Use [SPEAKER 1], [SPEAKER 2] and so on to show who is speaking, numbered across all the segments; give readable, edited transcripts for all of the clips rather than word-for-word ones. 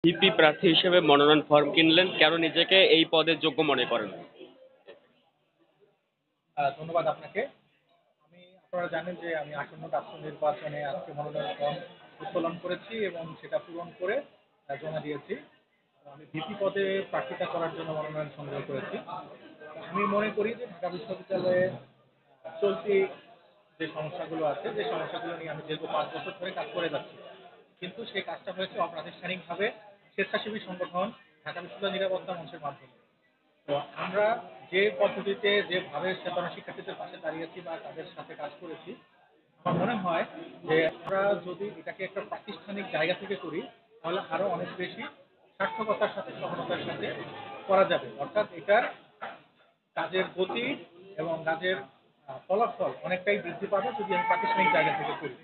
[SPEAKER 1] VP প্রার্থী হিসেবে মনোনয়ন ফরম কিনলেন, কেন নিজেকে এই পদের যোগ্য মনে করেন?
[SPEAKER 2] ধন্যবাদ আপনাকে। আপনারা জানেন যে আমি আসন্ন ডাকসু নির্বাচনে আজকে মনোনয়ন ফর্ম উত্তোলন করেছি এবং সেটা পূরণ করে জমা দিয়েছি। আমি ভিপি পদে প্রার্থিতা করার জন্য মনোনয়ন সংগ্রহ করেছি। আমি মনে করি যে ঢাকা বিশ্ববিদ্যালয়ে চলতি যে সমস্যাগুলো আছে, যে সমস্যাগুলো নিয়ে আমি দীর্ঘ ৫ বছর ধরে কাজ করে যাচ্ছি। কিন্তু সেই কাজটা হয়েছে অপ্রাতিষ্ঠানিকভাবে স্বেচ্ছাসেবী সংগঠন ঢাকা বিশ্ববিদ্যালয় নিরাপত্তা মঞ্চের মাধ্যমে। তো আমরা যে পদ্ধতিতে যেভাবে চেতনা শিক্ষার্থীদের পাশে দাঁড়িয়েছি বা তাদের সাথে কাজ করেছি, আমার মনে হয় যে আমরা যদি এটাকে একটা প্রাতিষ্ঠানিক জায়গা থেকে করি তাহলে আরো অনেক বেশি সার্থকতার সাথে সফলতার সাথে করা যাবে। অর্থাৎ এটার কাজের গতি এবং কাজের ফলাফল অনেকটাই বৃদ্ধি পাবে যদি আমি প্রাতিষ্ঠানিক জায়গা থেকে করি।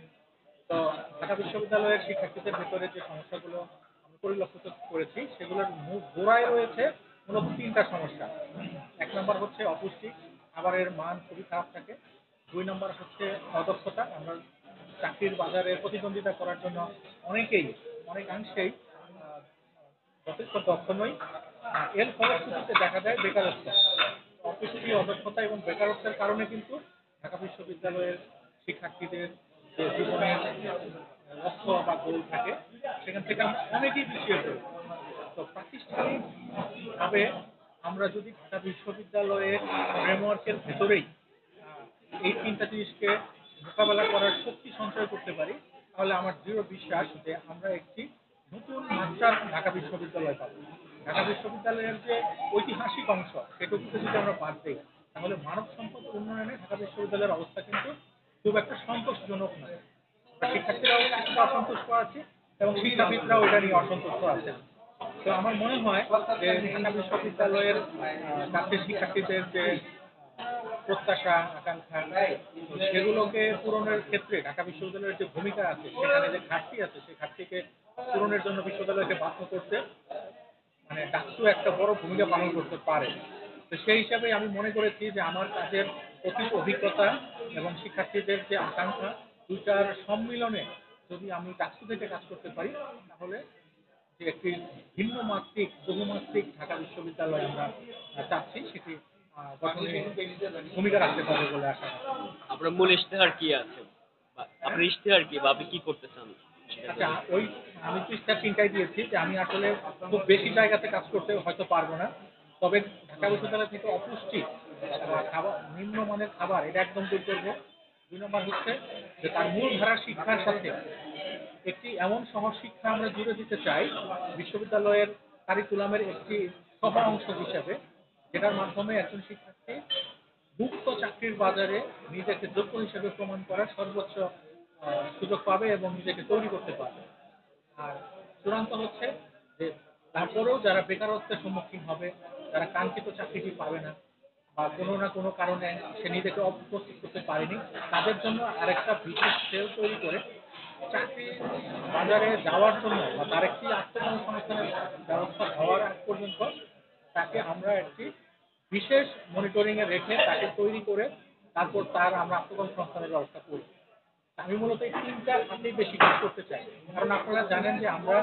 [SPEAKER 2] তো ঢাকা বিশ্ববিদ্যালয়ের শিক্ষার্থীদের ভেতরে যে সমস্যাগুলো আমি পরিলক্ষিত করেছি সেগুলোর গোড়ায় রয়েছে মূলত ৩টা সমস্যা। ১ নম্বর হচ্ছে অপুষ্টি, খাবারের মান খুবই খারাপ থাকে। ২ নম্বর হচ্ছে অদক্ষতা। আমরা চাকরির বাজারে প্রতিদ্বন্দ্বিতা করার জন্য অনেকেই অনেকাংশেই আহ, যথেষ্ট দক্ষ নই। এর ফলশ্রুতিতে দেখা যায় বেকারত্ব। অপুষ্টি, অদক্ষতা এবং বেকারত্বের কারণে কিন্তু ঢাকা বিশ্ববিদ্যালয়ের শিক্ষার্থীদের যে জীবনের লক্ষ্য বা গোল থাকে সেখান থেকে আমরা অনেকেই পিছিয়ে পড়ি। তো প্রাতিষ্ঠানিকভাবে আমরা যদি ঢাকা বিশ্ববিদ্যালয়ের ফ্রেমওয়ার্কের ভেতরেই এই ৩টা জিনিসকে মোকাবেলা করার শক্তি সঞ্চয় করতে পারি তাহলে আমার দৃঢ় বিশ্বাস যে আমরা একটি নতুন মাত্রার ঢাকা বিশ্ববিদ্যালয় পাবো। ঢাকা বিশ্ববিদ্যালয়ের যে ঐতিহাসিক অংশ সেটুকুকে যদি আমরা বাদ দিই তাহলে মানব সম্পদ উন্নয়নে ঢাকা বিশ্ববিদ্যালয়ের অবস্থা কিন্তু খুব একটা সন্তোষজনক নয়। শিক্ষার্থীরাও কিছুটা অসন্তুষ্ট আছে এবং শিক্ষাবিদরাও এটা নিয়ে অসন্তুষ্ট আছে। তো আমার মনে হয় যে ঢাকা বিশ্ববিদ্যালয়ের কাছে শিক্ষার্থীদের যে প্রত্যাশা আকাঙ্ক্ষা সেগুলোকে পূরণের ক্ষেত্রে ঢাকা বিশ্ববিদ্যালয়ের যে ভূমিকা আছে সেখানে যে ঘাটতি আছে সেই ঘাটতিকে পূরণের জন্য বিশ্ববিদ্যালয়কে বাধ্য করতে মানে ডাকসু একটা বড় ভূমিকা পালন করতে পারে। তো সেই হিসাবে আমি মনে করেছি যে আমার কাজের অতীত অভিজ্ঞতা এবং শিক্ষার্থীদের যে আকাঙ্ক্ষা দুটার সম্মিলনে যদি আমি ডাকসু থেকে কাজ করতে পারি তাহলে যে একটি ভিন্ন মাত্রিক বহুমাত্রিক ঢাকা বিশ্ববিদ্যালয় আমরা চাচ্ছি সেটি গঠনে ভূমিকা রাখতে পারবে বলে আশা রাখি।
[SPEAKER 1] আপনার মূল ইশতেহার কি আছে, বা
[SPEAKER 2] হ্যাঁ?
[SPEAKER 1] আপনার ইশতেহার কি, বা আপনি কি করতে চান সেটা
[SPEAKER 2] আচ্ছা,
[SPEAKER 1] বলুন।
[SPEAKER 2] ওই আমি চেষ্টা চিন্তাই দিয়েছি যে আমি আসলে খুব বেশি জায়গাতে কাজ করতে হয়তো পারবো না। তবে ঢাকা বিশ্ববিদ্যালয় থেকে অপুষ্টি খাবার নিম্নমানের খাবার এটা একদম দূর করবো। ২ নম্বর হচ্ছে যে তার মূল ধারার শিক্ষার সাথে একটি এমন সহশিক্ষা আমরা জুড়ে দিতে চাই বিশ্ববিদ্যালয়ের কারিকুলামের একটি সহ অংশ হিসেবে যেটার মাধ্যমে একজন শিক্ষার্থী মুক্ত চাকরির বাজারে নিজেকে যোগ্য হিসেবে প্রমাণ করার সর্বোচ্চ সুযোগ পাবে এবং নিজেকে তৈরি করতে পারবে। আর চূড়ান্ত হচ্ছে যে তারপরেও যারা বেকারত্বের সম্মুখীন হবে, যারা কাঙ্ক্ষিত চাকরিটি পাবে না বা কোনো না কোনো কারণে সে নিজেকে প্রস্তুত করতে পারেনি, তাদের জন্য আরেকটা বিশেষ সেল তৈরি করে চাকরি বাজারে যাওয়ার জন্য বা তার একটি আত্মকর্মসংস্থানের ব্যবস্থা হওয়ার আগ পর্যন্ত তাকে আমরা একটি বিশেষ মনিটরিং এ রেখে তাকে তৈরি করে তারপর তার আমরা আত্মকর্মসংস্থানের ব্যবস্থা করি। আমি মূলত এই ৩টা খাতেই বেশি কাজ করতে চাই। কারণ আপনারা জানেন যে আমরা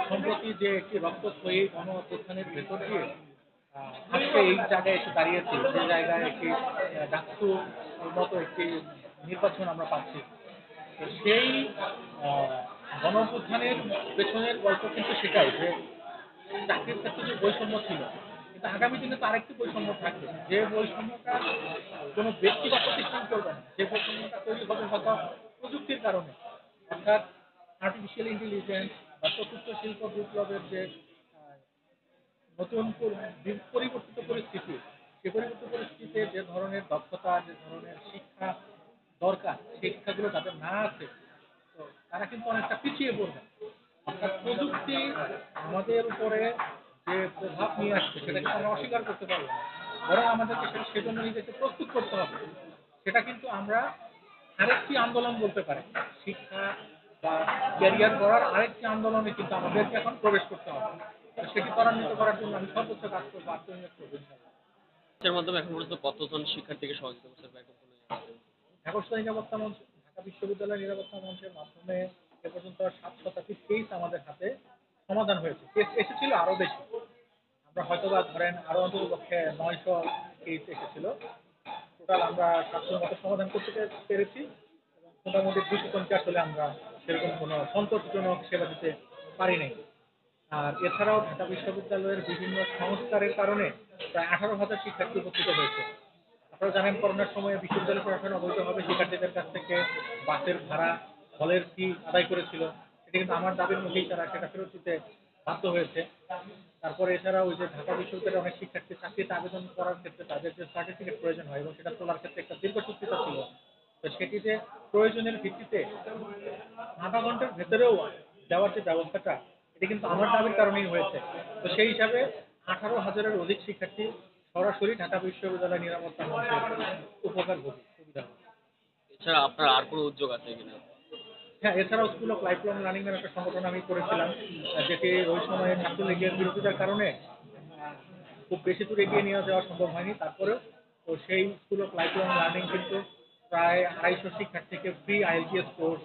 [SPEAKER 2] সম্প্রতি যে একটি রক্তক্ষয়ী গণ অভ্যুত্থানের ভেতর দিয়ে আজকে এই জায়গায় এসে দাঁড়িয়েছি, যে জায়গায় একটি ডাকসু মতো একটি নির্বাচন আমরা পাচ্ছি। তো সেই আহ, গণ অভ্যুত্থানের পেছনের গল্প কিন্তু সেটাই যে চাকরির ক্ষেত্রে যে বৈষম্য ছিল কিন্তু আগামী দিনে তো আরেকটি বৈষম্য থাকবে যে বৈষম্যটা কোনো ব্যক্তি বা প্রতিষ্ঠান করবে না, যে বৈষম্যটা তৈরি হবে হয়তো প্রযুক্তির কারণে। অর্থাৎ আর্টিফিশিয়াল ইন্টেলিজেন্স বা চতুর্থ শিল্প বিপ্লবের যে আহ, নতুন পরিবর্তিত পরিস্থিতি, সেই পরিবর্তিত পরিস্থিতিতে যে ধরনের দক্ষতা, যে ধরনের শিক্ষা দরকার সেই শিক্ষাগুলো যাদের না আছে তো তারা কিন্তু অনেকটা পিছিয়ে পড়বে। অর্থাৎ প্রযুক্তি আমাদের উপরে যে প্রভাব নিয়ে আসছে সেটা কিন্তু আমরা অস্বীকার করতে পারবো না, বরং আমাদেরকে সেজন্য নিজেকে প্রস্তুত করতে হবে। সেটা কিন্তু আমরা আরেকটি আন্দোলন বলতে পারি, শিক্ষা বা ক্যারিয়ার গড়ার আরেকটি আন্দোলনে কিন্তু আমাদেরকে এখন প্রবেশ করতে হবে। তো সেটি ত্বরান্বিত করার জন্য আমি সর্বোচ্চ কাজ করবো, আত্মনিয়োগ করবো ইনশাআল্লাহ।
[SPEAKER 1] এর মাধ্যমে এখন পর্যন্ত কতজন শিক্ষার্থীকে সহযোগিতা করতে পারে এখন পর্যন্ত?
[SPEAKER 2] ঢাকা নিরাপত্তা মঞ্চ, ঢাকা বিশ্ববিদ্যালয় নিরাপত্তা মঞ্চের মাধ্যমে এ পর্যন্ত 7 শতাধিক কেস আমাদের হাতে সমাধান হয়েছে। কেস এসেছিল আরো বেশি। আমরা হয়তোবা ধরেন আরো অন্ততপক্ষে 900 কেস এসেছিল। টোটাল আমরা 700 মতো সমাধান করতে পেরেছি এবং মোটামুটি 200 জনকে আসলে আমরা সেরকম কোনো সন্তোষজনক সেবা দিতে পারি নাই। আর এছাড়াও ঢাকা বিশ্ববিদ্যালয়ের বিভিন্ন সংস্কারের কারণে প্রায় 18,000 শিক্ষার্থী উপকৃত হয়েছে। আপনারা জানেন করোনার সময়ে বিশ্ববিদ্যালয় প্রশাসন অবৈধভাবে শিক্ষার্থীদের কাছ থেকে বাসের ভাড়া, হলের ফি আদায় করেছিল। সেটা কিন্তু আমার দাবির মধ্যেই তারা সেটা ফেরত দিতে বাধ্য হয়েছে। তারপরে এছাড়া ওই যে ঢাকা বিশ্ববিদ্যালয়ের অনেক শিক্ষার্থী চাকরিতে আবেদন করার ক্ষেত্রে তাদের যে সার্টিফিকেট প্রয়োজন হয় এবং সেটা তোলার ক্ষেত্রে একটা দীর্ঘসূত্রিতা ছিল। তো সেটিতে প্রয়োজনের ভিত্তিতে আধা ঘন্টার ভেতরেও দেওয়ার যে ব্যবস্থাটা এটা কিন্তু আমার দাবির কারণেই হয়েছে। তো সেই হিসাবে 18,000-এর অধিক শিক্ষার্থী সরাসরি ঢাকা বিশ্ববিদ্যালয় নিরাপত্তা মঞ্চের উপকার ভোগী সুবিধা পাবে।
[SPEAKER 1] এছাড়া আপনার আর কোনো উদ্যোগ আছে কিনা?
[SPEAKER 2] হ্যাঁ, এছাড়াও school of life long learning এর একটা সংগঠন আমি করেছিলাম, যেটি ওই সময়ে ছাত্রলীগের বিরোধিতার কারণে খুব বেশি দূর এগিয়ে নিয়ে যাওয়া সম্ভব হয়নি। তারপরেও তো সেই school of life long learning কিন্তু প্রায় 250 শিক্ষার্থীকে ফ্রি আইএলটিএস কোর্স,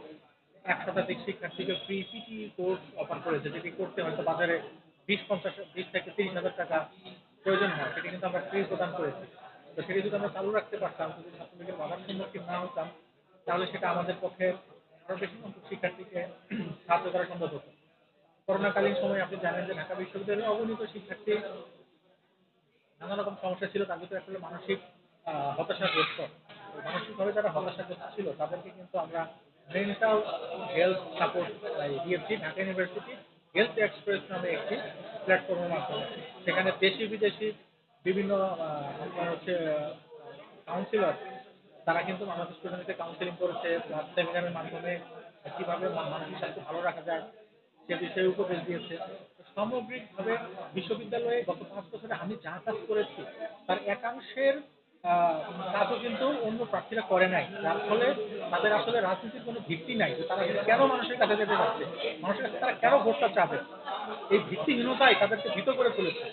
[SPEAKER 2] 1 শতাধিক শিক্ষার্থীকে ফ্রি পিটি কোর্স অফার করেছে, যেটি করতে হয়তো বাজারে 20 থেকে 30,000 টাকা প্রয়োজন হয়, সেটি কিন্তু আমরা ফ্রি প্রদান করেছি। তো সেটি যদি আমরা চালু রাখতে পারতাম, যদি ছাত্রলীগের বাধার সম্মুখীন না হতাম, তাহলে সেটা আমাদের পক্ষে আরো বেশি সংখ্যক শিক্ষার্থীকে সাহায্য করা সম্ভব হতো। করোনাকালীন সময়ে আপনি জানেন যে ঢাকা বিশ্ববিদ্যালয়ের অগণিত শিক্ষার্থী নানা রকম সমস্যা ছিল, তার ভিতরে আসলে মানসিক হতাশাগ্রস্ত। তো মানসিকভাবে যারা হতাশাগ্রস্ত ছিল তাদেরকে কিন্তু আমরা মেন্টাল হেলথ সাপোর্ট দিয়েছি ঢাকা ইউনিভার্সিটি হেলথ এক্সপ্রেস নামে একটি প্ল্যাটফর্মের মাধ্যমে। সেখানে দেশি বিদেশি বিভিন্ন আপনার হচ্ছে কাউন্সিলর, তারা কিন্তু আমাদের স্টুডেন্টকে কাউন্সিলিং করেছে, প্লাস সেমিনারের মাধ্যমে কিভাবে মানসিক স্বাস্থ্য ভালো রাখা যায় সে বিষয়ে উপদেশ দিয়েছে। তো সামগ্রিকভাবে বিশ্ববিদ্যালয়ে গত 5 বছরে আমি যা কাজ করেছি তার একাংশের আহ, কাজও কিন্তু অন্য প্রার্থীরা করে নাই, যার ফলে তাদের আসলে রাজনীতির কোনো ভিত্তি নাই যে তারা আসলে কেন মানুষের কাছে যেতে চাচ্ছে, মানুষের কাছে তারা কেন ভোটটা চাবে। এই ভিত্তিহীনতাই তাদেরকে ভীত করে তুলেছে।